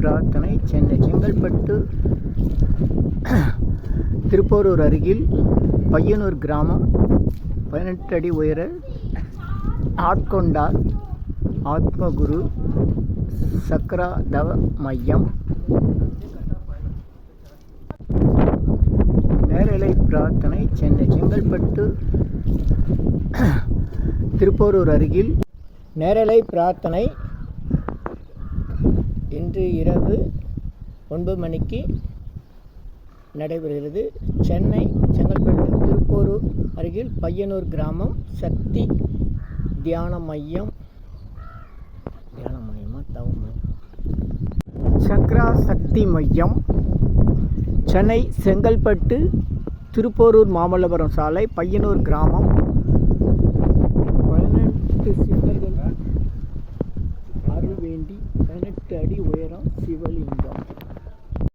பிரார்த்தனை. சென்னை செங்கல்பட்டு திருப்போரூர் அருகில் பையனூர் கிராமம் 18 அடி உயர ஆட்கொண்டார் ஆத்மகுரு சக்ரா தவ மையம். நேரலை பிரார்த்தனை. சென்னை செங்கல்பட்டு திருப்போரூர் அருகில் நேரலை பிரார்த்தனை இன்று இரவு 9 மணிக்கு நடைபெறுகிறது. சென்னை செங்கல்பட்டு திருப்போரூர் அருகில் பையனூர் கிராமம் சக்தி தியான மையம் சக்ரா சக்தி மையம். சென்னை செங்கல்பட்டு திருப்போரூர் மாமல்லபுரம் சாலை பையனூர் கிராமம். 18 சித்தர்கள் அருள் வேண்டி 18 அடி உயரம் சிவலிங்கம்.